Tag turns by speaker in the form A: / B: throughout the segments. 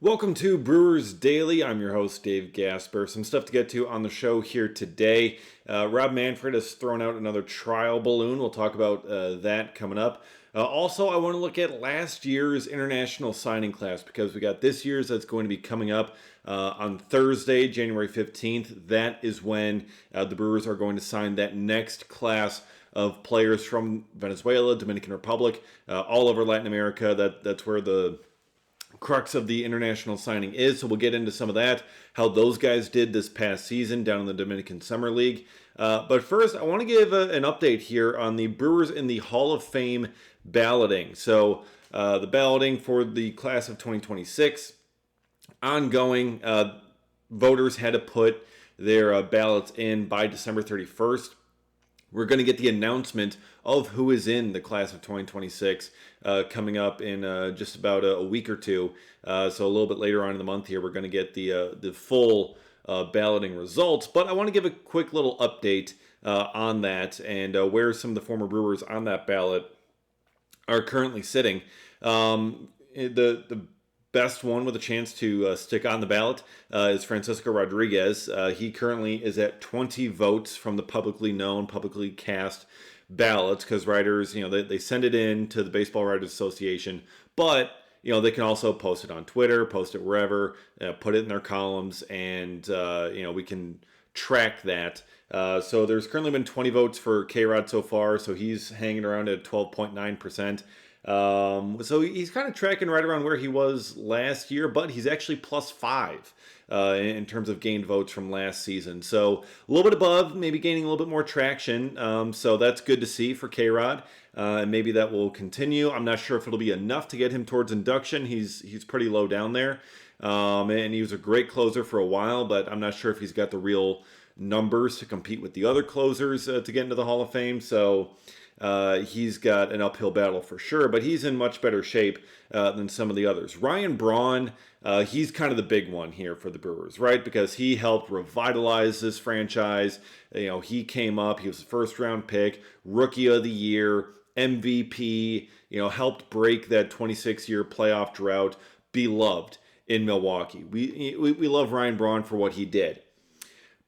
A: Welcome to Brewers Daily. I'm your host, Dave Gasper. Some stuff to get to on the show here today. Rob Manfred has thrown out another trial balloon. We'll talk about that coming up. Also, I want to look at last year's international signing class because we got this year's that's going to be coming up on Thursday, January 15th. That is when the Brewers are going to sign that next class of players from Venezuela, Dominican Republic, all over Latin America. That's where the crux of the international signing is. So we'll get into some of that, how those guys did this past season down in the Dominican Summer League. But first, I want to give an update here on the Brewers in the Hall of Fame balloting. So the balloting for the class of 2026, ongoing. Voters had to put their ballots in by December 31st. We're going to get the announcement of who is in the class of 2026 coming up in just about a week or two. So a little bit later on in the month here, we're going to get the full balloting results. But I want to give a quick little update on that and where some of the former Brewers on that ballot are currently sitting. The best one with a chance to stick on the ballot is Francisco Rodriguez. He currently is at 20 votes from the publicly known, publicly cast ballots because writers, they send it in to the Baseball Writers Association, but they can also post it on Twitter, post it wherever, put it in their columns, and we can track that. So there's currently been 20 votes for K-Rod so far, so he's hanging around at 12.9%. So he's kind of tracking right around where he was last year, but he's actually plus 5 in terms of gained votes from last season. So a little bit above, maybe gaining a little bit more traction. So that's good to see for K-Rod. And maybe that will continue. I'm not sure if it'll be enough to get him towards induction. He's pretty low down there. And he was a great closer for a while, but I'm not sure if he's got the real numbers to compete with the other closers to get into the Hall of Fame. So he's got an uphill battle for sure, but he's in much better shape than some of the others. Ryan Braun, he's kind of the big one here for the Brewers, right? Because he helped revitalize this franchise. He came up, he was a first-round pick, Rookie of the Year, MVP, helped break that 26-year playoff drought, beloved in Milwaukee. We love Ryan Braun for what he did.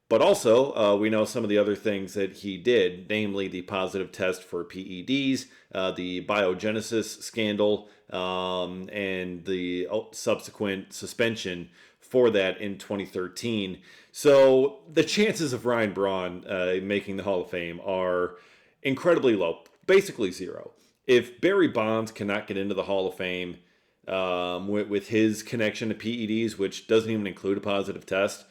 A: But also, we know some of the other things that he did, namely the positive test for PEDs, the biogenesis scandal, and the subsequent suspension for that in 2013. So the chances of Ryan Braun making the Hall of Fame are incredibly low, basically zero. If Barry Bonds cannot get into the Hall of Fame with his connection to PEDs, which doesn't even include a positive test,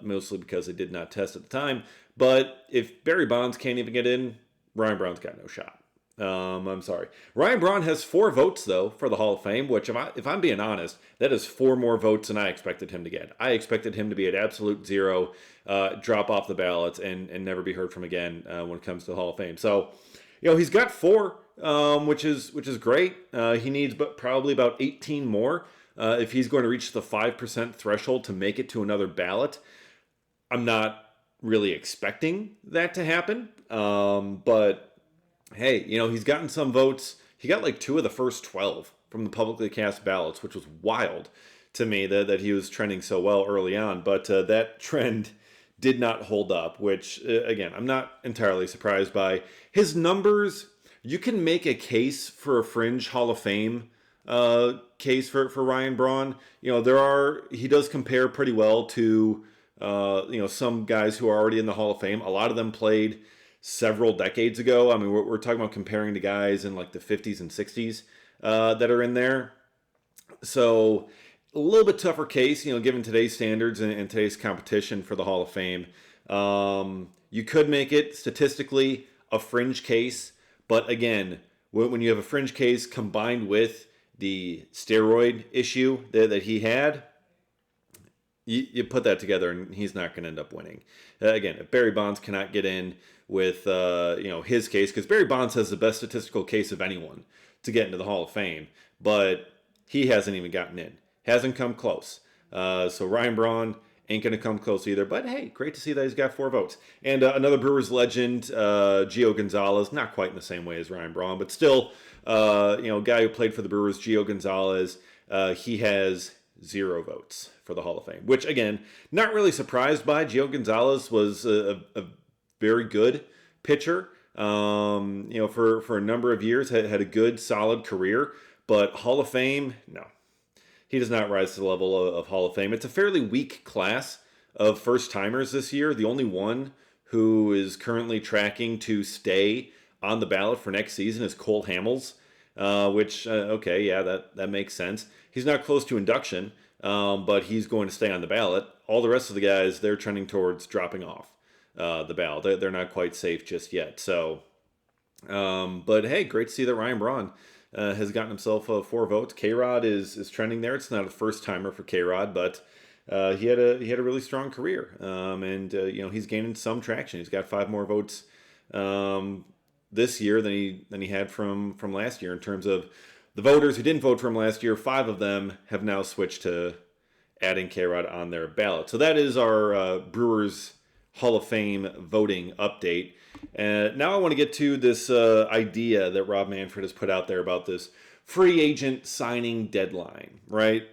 A: mostly because they did not test at the time. But if Barry Bonds can't even get in, Ryan Braun's got no shot. I'm sorry. Ryan Braun has 4 votes, though, for the Hall of Fame, which, if I'm being honest, that is 4 more votes than I expected him to get. I expected him to be at absolute zero, drop off the ballots, and never be heard from again when it comes to the Hall of Fame. So, he's got 4, which is great. He needs probably about 18 more. If he's going to reach the 5% threshold to make it to another ballot. I'm not really expecting that to happen. But hey, he's gotten some votes. He got like 2 of the first 12 from the publicly cast ballots, which was wild to me that he was trending so well early on. But that trend did not hold up, which, again, I'm not entirely surprised by. His numbers, you can make a case for a fringe Hall of Fame case for Ryan Braun. He does compare pretty well to some guys who are already in the Hall of Fame. A lot of them played several decades ago. I mean, we're talking about comparing to guys in like the 50s and 60s that are in there. So a little bit tougher case, given today's standards and today's competition for the Hall of Fame. You could make it statistically a fringe case, but again, when you have a fringe case combined with the steroid issue that he had, you put that together and he's not going to end up winning. Again, if Barry Bonds cannot get in with his case, because Barry Bonds has the best statistical case of anyone to get into the Hall of Fame, but he hasn't even gotten in. Hasn't come close. So Ryan Braun ain't going to come close either. But hey, great to see that he's got 4 votes. And another Brewers legend, Gio Gonzalez, not quite in the same way as Ryan Braun, but still, guy who played for the Brewers, Gio Gonzalez, he has 0 votes for the Hall of Fame, which, again, not really surprised by. Gio Gonzalez was a very good pitcher, for a number of years, had a good, solid career, but Hall of Fame, no. He does not rise to the level of Hall of Fame. It's a fairly weak class of first-timers this year. The only one who is currently tracking to stay on the ballot for next season is Cole Hamels, which, that makes sense. He's not close to induction, but he's going to stay on the ballot. All the rest of the guys, they're trending towards dropping off the ballot. They're not quite safe just yet. So, but hey, great to see that Ryan Braun has gotten himself 4 votes. K-Rod is trending there. It's not a first-timer for K-Rod, but he had a really strong career, and he's gaining some traction. He's got 5 more votes this year than he had from last year in terms of the voters who didn't vote for him last year. 5 of them have now switched to adding K-Rod on their ballot. So that is our Brewers Hall of Fame voting update. And now I want to get to this idea that Rob Manfred has put out there about this free agent signing deadline, right?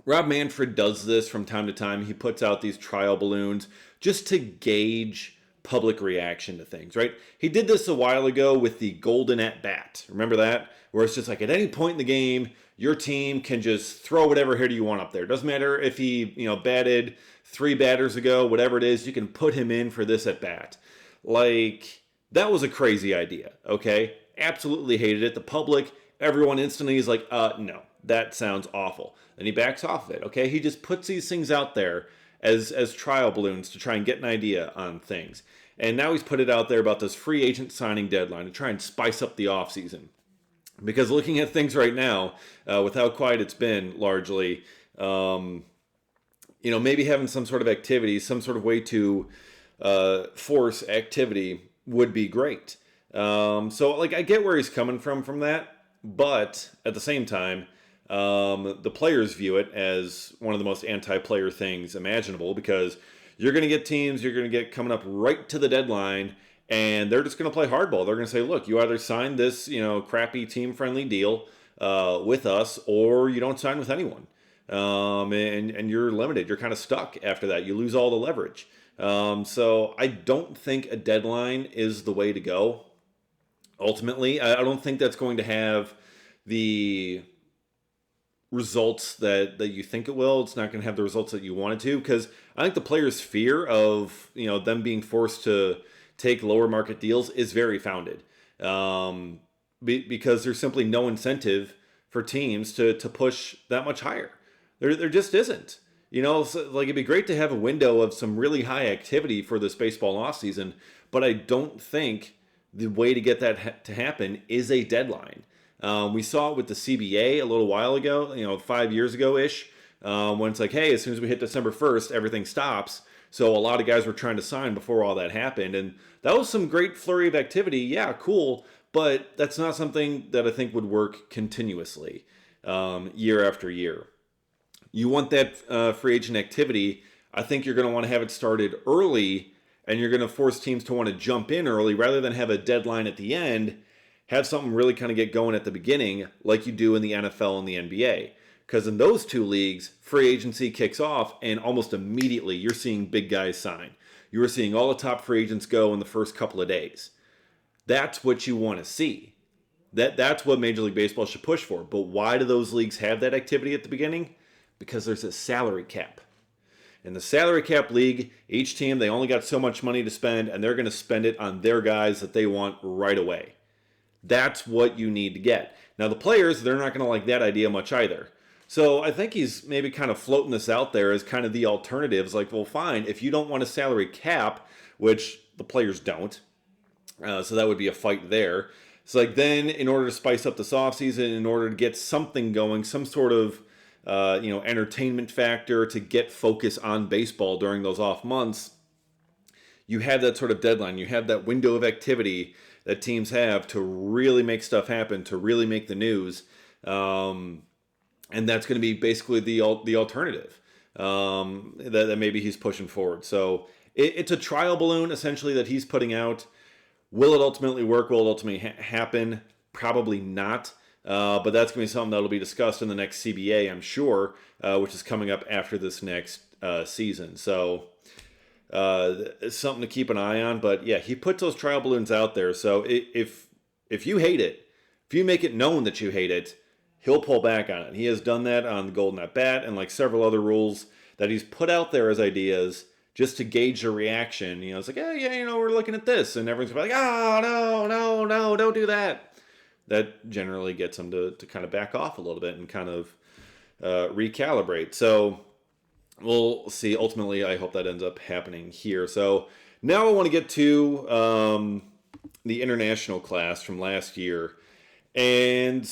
A: Rob Manfred does this from time to time. He puts out these trial balloons just to gauge public reaction to things, right? He did this a while ago with the golden at bat. Remember that? Where it's just like at any point in the game, your team can just throw whatever hitter you want up there. Doesn't matter if he, batted 3 batters ago, whatever it is, you can put him in for this at bat. Like, that was a crazy idea, okay? Absolutely hated it. The public, everyone instantly is like, no, that sounds awful. And he backs off of it, okay? He just puts these things out there as trial balloons to try and get an idea on things. And now he's put it out there about this free agent signing deadline to try and spice up the offseason. Because looking at things right now, with how quiet it's been largely, maybe having some sort of activity, some sort of way to force activity would be great. So I get where he's coming from that, but at the same time, the players view it as one of the most anti-player things imaginable, because you're going to get teams you're going to get coming up right to the deadline, and they're just going to play hardball. They're going to say, look, you either sign this, crappy team-friendly deal with us, or you don't sign with anyone. And you're limited. You're kind of stuck after that. You lose all the leverage. So I don't think a deadline is the way to go. Ultimately, I don't think that's going to have the results that you think it will. It's not going to have the results that you want it to, because I think the players' fear of them being forced to take lower market deals is very founded, because there's simply no incentive for teams to push that much higher. There just isn't. It'd be great to have a window of some really high activity for this baseball offseason, but I don't think the way to get that to happen is a deadline. We saw it with the CBA a little while ago, 5 years ago-ish, when it's like, hey, as soon as we hit December 1st, everything stops. So a lot of guys were trying to sign before all that happened, and that was some great flurry of activity. Yeah, cool, but that's not something that I think would work continuously year after year. You want that free agent activity. I think you're going to want to have it started early, and you're going to force teams to want to jump in early rather than have a deadline at the end. Have something really kind of get going at the beginning like you do in the NFL and the NBA. Because in those two leagues, free agency kicks off, and almost immediately you're seeing big guys sign. You are seeing all the top free agents go in the first couple of days. That's what you want to see. That's what Major League Baseball should push for. But why do those leagues have that activity at the beginning? Because there's a salary cap. In the salary cap league, each team, they only got so much money to spend, and they're going to spend it on their guys that they want right away. That's what you need to get. Now, the players, they're not going to like that idea much either. So I think he's maybe kind of floating this out there as kind of the alternatives. Like, well, fine, if you don't want a salary cap, which the players don't, so that would be a fight there. It's like, then in order to spice up this offseason, in order to get something going, some sort of entertainment factor to get focus on baseball during those off months, you have that sort of deadline. You have that window of activity that teams have to really make stuff happen, to really make the news. And that's going to be basically the alternative that maybe he's pushing forward. So it's a trial balloon, essentially, that he's putting out. Will it ultimately work? Will it ultimately happen? Probably not. But that's going to be something that'll be discussed in the next CBA, I'm sure, which is coming up after this next season. So it's something to keep an eye on. But yeah, he puts those trial balloons out there. So if you hate it, if you make it known that you hate it, he'll pull back on it. He has done that on the Golden at Bat and like several other rules that he's put out there as ideas just to gauge the reaction. It's like, yeah, we're looking at this. And everyone's like, oh, no, don't do that. That generally gets them to kind of back off a little bit and kind of recalibrate. So we'll see. Ultimately, I hope that ends up happening here. So now I want to get to the international class from last year. And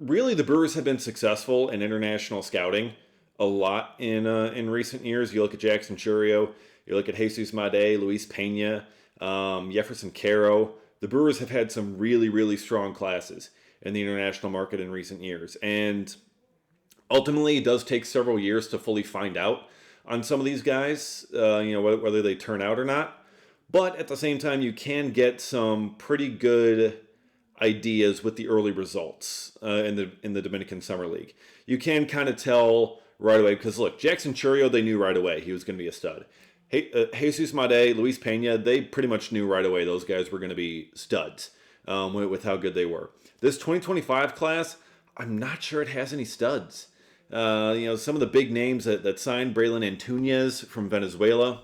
A: really, the Brewers have been successful in international scouting a lot in recent years. You look at Jackson Chourio, you look at Jesus Made, Luis Pena, Jefferson Caro. The Brewers have had some really, really strong classes in the international market in recent years. And ultimately, it does take several years to fully find out on some of these guys, whether they turn out or not. But at the same time, you can get some pretty good ideas with the early results in the Dominican Summer League. You can kind of tell right away because look, Jackson Chourio, they knew right away he was going to be a stud. Jesus Made, Luis Pena, they pretty much knew right away those guys were going to be studs with how good they were. This 2025 class, I'm not sure it has any studs. Some of the big names that signed, Braylon Antunes from Venezuela,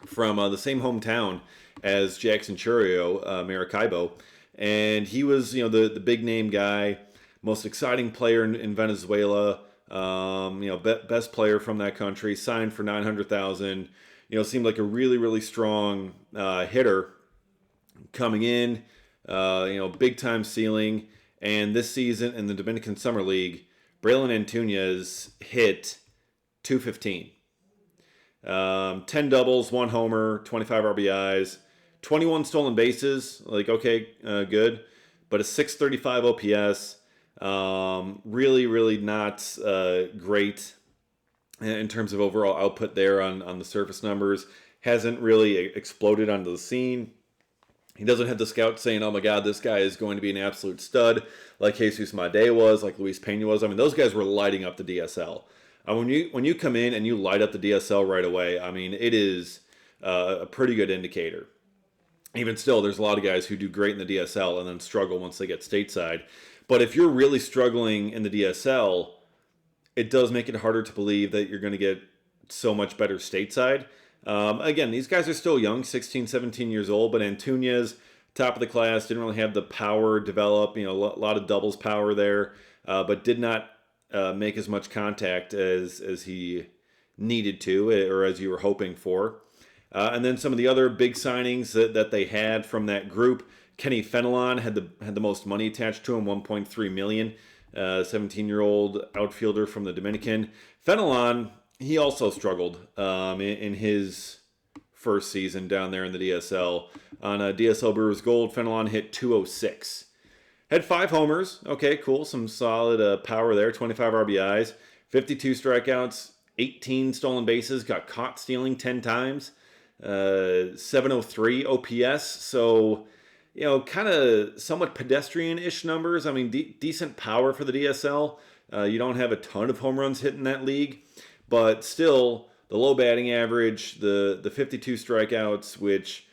A: from the same hometown as Jackson Chourio, Maracaibo. And he was, the big name guy, most exciting player in Venezuela, best player from that country, signed for $900,000. Seemed like a really, really strong hitter coming in, big time ceiling. And this season in the Dominican Summer League, Braylon Antunes hit .215. 10 doubles, 1 homer, 25 RBIs, 21 stolen bases. Good. But a .635 OPS. Really, really not great in terms of overall output there on the surface numbers. Hasn't really exploded onto the scene. He doesn't have the scouts saying, oh my God, this guy is going to be an absolute stud like Jesus Made was, like Luis Pena was. I mean, those guys were lighting up the DSL. When you come in and you light up the DSL right away, I mean, it is a pretty good indicator. Even still, there's a lot of guys who do great in the DSL and then struggle once they get stateside. But if you're really struggling in the DSL, it does make it harder to believe that you're going to get so much better stateside. Again, these guys are still young, 16, 17 years old, but Antunes, top of the class, didn't really have the power develop, a lot of doubles power there, but did not make as much contact as he needed to, or as you were hoping for. And then some of the other big signings that they had from that group, Kenny Fenelon had the most money attached to him, $1.3 million, 17-year-old outfielder from the Dominican. Fenelon, he also struggled in his first season down there in the DSL. On DSL Brewers Gold, Fenelon hit .206. Had 5 homers. Okay, cool. Some solid power there. 25 RBIs. 52 strikeouts. 18 stolen bases. Got caught stealing 10 times. 703 OPS. So, kind of somewhat pedestrian-ish numbers. I mean, decent power for the DSL. You don't have a ton of home runs hit in that league. But still, the low batting average, the 52 strikeouts, which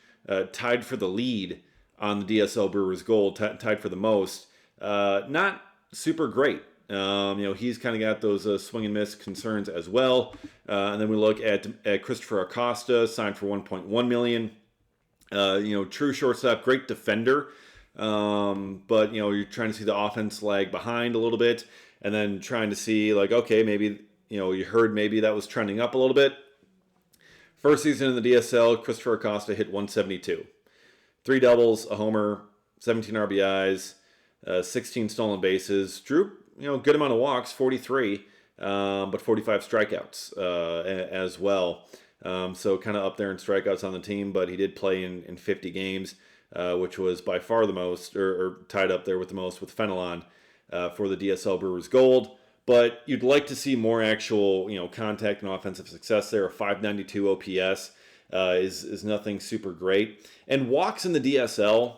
A: tied for the lead on the DSL Brewers Gold, tied for the most, not super great. He's kind of got those swing and miss concerns as well. And then we look at Christopher Acosta, signed for $1.1 million. True shortstop, great defender. But, you're trying to see the offense lag behind a little bit, and then trying to see, maybe, you heard maybe that was trending up a little bit. First season in the DSL, Christopher Acosta hit .172. 3 doubles, a homer, 17 RBIs, 16 stolen bases. Drew, good amount of walks, 43, but 45 strikeouts as well. So kind of up there in strikeouts on the team, but he did play in 50 games, which was by far the most, or tied up there with the most with Fenelon for the DSL Brewers Gold. But you'd like to see more actual, contact and offensive success there. A .592 OPS is nothing super great. And walks in the DSL,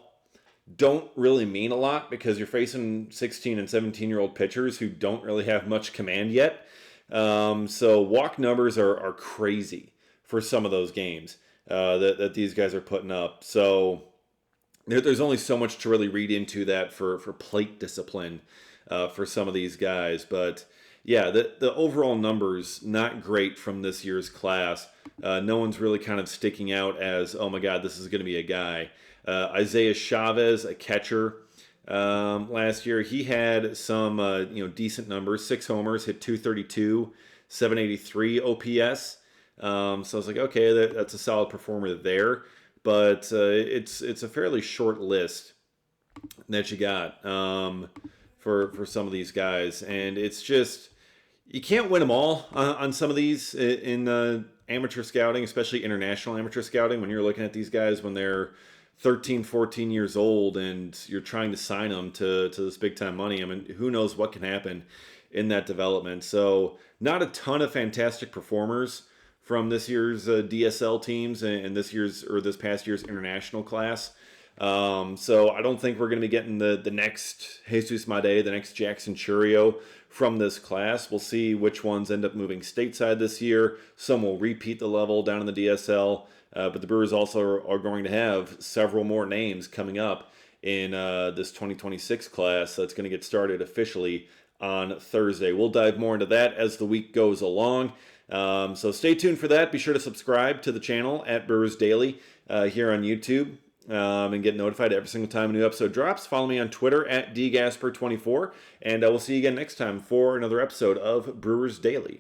A: don't really mean a lot because you're facing 16 and 17-year-old pitchers who don't really have much command yet. So walk numbers are crazy for some of those games that these guys are putting up. So there's only so much to really read into that for plate discipline for some of these guys. But yeah, the overall numbers not great from this year's class. No one's really kind of sticking out as, oh my God, this is going to be a guy. Isaiah Chavez, a catcher, last year, he had some decent numbers. 6 homers, hit 232, 783 OPS. So I was like, okay, that's a solid performer there. But it's a fairly short list that you got for some of these guys, and it's just you can't win them all on some of these in amateur scouting, especially international amateur scouting. When you're looking at these guys when they're 13, 14 years old, and you're trying to sign them to this big time money. I mean, who knows what can happen in that development. So not a ton of fantastic performers from this year's DSL teams and this past year's international class. So I don't think we're going to be getting the next Jesus Made, the next Jackson Churio from this class. We'll see which ones end up moving stateside this year. Some will repeat the level down in the DSL. But the Brewers also are going to have several more names coming up in this 2026 class that's going to get started officially on Thursday. We'll dive more into that as the week goes along. So stay tuned for that. Be sure to subscribe to the channel at Brewers Daily here on YouTube and get notified every single time a new episode drops. Follow me on Twitter at dgasper24, and we'll see you again next time for another episode of Brewers Daily.